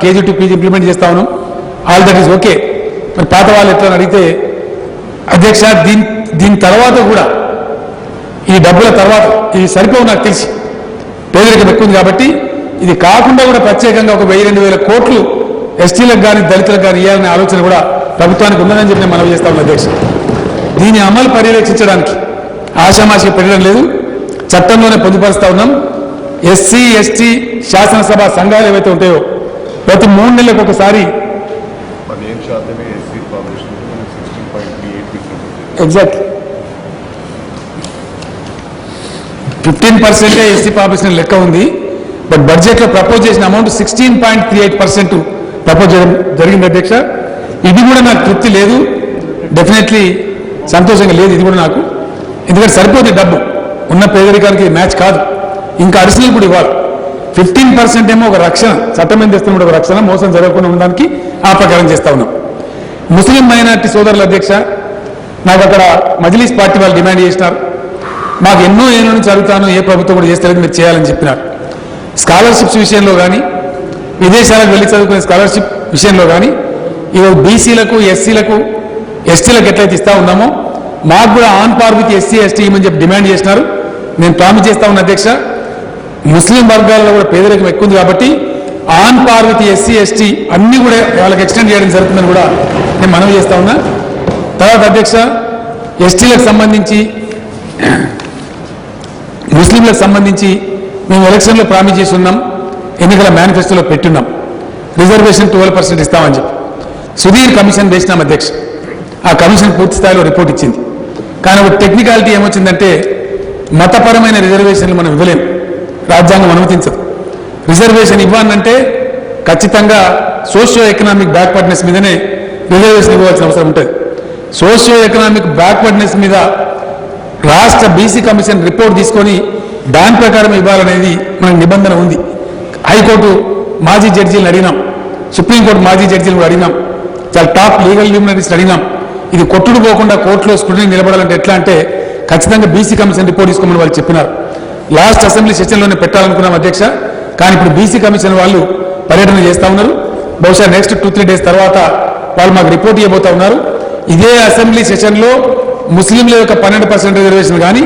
KG to PG implement చేస్తా ఉన్నాం. All that is okay. మరి పాత వాళ్ళు ఎట్లా అడిగితే అధ్యక్ష దీని తర్వాత కూడా ఈ డబ్బుల తర్వాత ఇది సరిపోవు నాకు తెలిసి పేదరికం ఎక్కువ ఉంది కాబట్టి ఇది కాకుండా కూడా ప్రత్యేకంగా ఒక 1000-2000 కోట్లు ఎస్టీలకు కానీ దళితులకు కానీ ఇవ్వాలనే ఆలోచన కూడా ప్రభుత్వానికి ఉన్నదని చెప్పి మనం చేస్తా ఉన్నాం అధ్యక్ష. దీని అమలు పర్యవేక్షించడానికి ఆషామాషి పెట్టడం లేదు, చట్టంలోనే పొందుపరుస్తా ఉన్నాం. SC ST శాసనసభ సంఘాలు ఏవైతే ఉంటాయో ప్రతి 3 నెలలకు ఒకసారి ఎగ్జాక్ట్లీ 15% SC పాపులేషన్ లెక్క ఉంది. బట్ బడ్జెట్లో ప్రపోజ్ చేసిన అమౌంట్ 16.38% ప్రపోజ్ చేయడం జరిగింది అధ్యక్ష. ఇది కూడా నాకు తృప్తి లేదు, డెఫినెట్లీ సంతోషంగా లేదు ఇది కూడా నాకు. ఎందుకంటే సరిపోతే డబ్బు ఉన్న పేదరికానికి మ్యాచ్ కాదు, ఇంకా అడిషనల్ కూడా ఇవ్వాలి. 15% ఏమో ఒక రక్షణ, చట్టం ఏం చేస్తున్న ఒక రక్షణ, మోసం జరగకుండా ఉండడానికి ఆ ప్రకారం చేస్తా ఉన్నాం. ముస్లిం మైనార్టీ సోదరుల అధ్యక్ష, నాకు అక్కడ మజ్లిస్ పార్టీ వాళ్ళు డిమాండ్ చేసినారు, మాకు ఎన్నో ఏళ్ళ నుంచి అడుగుతాను, ఏ ప్రభుత్వం కూడా చేస్తలేదు, మీరు చేయాలని చెప్పినారు. స్కాలర్షిప్స్ విషయంలో కానీ విదేశాలకు వెళ్ళి చదువుకునే స్కాలర్షిప్ విషయంలో కానీ ఈరోజు బీసీలకు SCలకు STలకు ఎట్లయితే ఇస్తా ఉన్నామో మాకు కూడా on par with SC ST ఇవ్వమని చెప్పి డిమాండ్ చేసినారు. నేను ప్రామిస్ చేస్తా ఉన్నా అధ్యక్ష, ముస్లిం వర్గాల్లో కూడా పేదరికం ఎక్కువ ఉంది కాబట్టి on par with SC ST అన్ని కూడా వాళ్ళకి ఎక్స్టెండ్ చేయడం జరుగుతుందని కూడా నేను మనవి చేస్తా ఉన్నా. తర్వాత అధ్యక్ష, STలకు సంబంధించి ముస్లింలకు సంబంధించి మేము ఎలక్షన్లో ప్రామిస్ చేసి ఉన్నాం, ఎన్నికల మేనిఫెస్టోలో పెట్టున్నాం, రిజర్వేషన్ 12% ఇస్తామని చెప్పి సుధీర్ కమిషన్ వేసినాం అధ్యక్ష. ఆ కమిషన్ పూర్తి స్థాయిలో రిపోర్ట్ ఇచ్చింది. కానీ ఒక టెక్నికాలిటీ ఏమొచ్చిందంటే మతపరమైన రిజర్వేషన్లు మనం ఇవ్వలేము, రాజ్యాంగం అనుమతించదు. రిజర్వేషన్ ఇవ్వాలంటే ఖచ్చితంగా సోషియో ఎకనామిక్ బ్యాక్వర్డ్నెస్ మీదనే రిజర్వేషన్ ఇవ్వాల్సిన అవసరం ఉంటుంది. సోషియో ఎకనామిక్ బ్యాక్వర్డ్నెస్ మీద రాష్ట్ర BC కమిషన్ రిపోర్ట్ తీసుకొని దాని ప్రకారం ఇవ్వాలనేది మనకు నిబంధన ఉంది. హైకోర్టు మాజీ జడ్జీలను అడిగినాం, సుప్రీంకోర్టు మాజీ జడ్జీలు కూడా అడిగినాం, చాలా టాప్ లీగల్ ల్యూమినరీస్ అడిగినాం. ఇది కొట్టుడు పోకుండా కోర్టులో స్క్రూటినీ నిలబడాలంటే ఎట్లా అంటే ఖచ్చితంగా BC కమిషన్ రిపోర్ట్ తీసుకోమని వాళ్ళు చెప్పినారు. లాస్ట్ అసెంబ్లీ సెషన్లోనే పెట్టాలనుకున్నాం అధ్యక్ష. కానీ ఇప్పుడు BC కమిషన్ వాళ్ళు పర్యటన చేస్తూ ఉన్నారు. బహుశా నెక్స్ట్ 2-3 డేస్ తర్వాత వాళ్ళు మాకు రిపోర్ట్ ఇవ్వబోతా ఉన్నారు. ఇదే అసెంబ్లీ సెషన్లో ముస్లింల యొక్క 12% రిజర్వేషన్ కానీ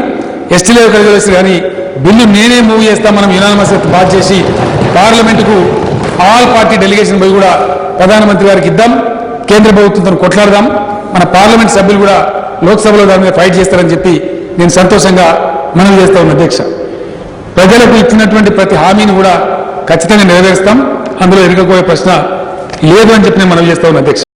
STల యొక్క రిజర్వేషన్ కానీ బిల్లు నేనే మూవ్ చేస్తా, మనం యునానిమస్ పాస్ చేసి పార్లమెంటుకు ఆల్ పార్టీ డెలిగేషన్ పోయి కూడా ప్రధానమంత్రి గారికి ఇద్దాం, కేంద్ర ప్రభుత్వంతో కొట్లాడదాం, మన పార్లమెంట్ సభ్యులు కూడా లోక్సభలో దాని మీద ఫైట్ చేస్తారని చెప్పి నేను సంతోషంగా మనవి చేస్తా ఉన్న అధ్యక్ష. ప్రజలకు ఇచ్చినటువంటి ప్రతి హామీని కూడా ఖచ్చితంగా నెరవేరుస్తాం, అందులో ఎన్నికపోయే ప్రశ్న లేదు అని చెప్పి నేను మనవి చేస్తా ఉన్న అధ్యక్ష.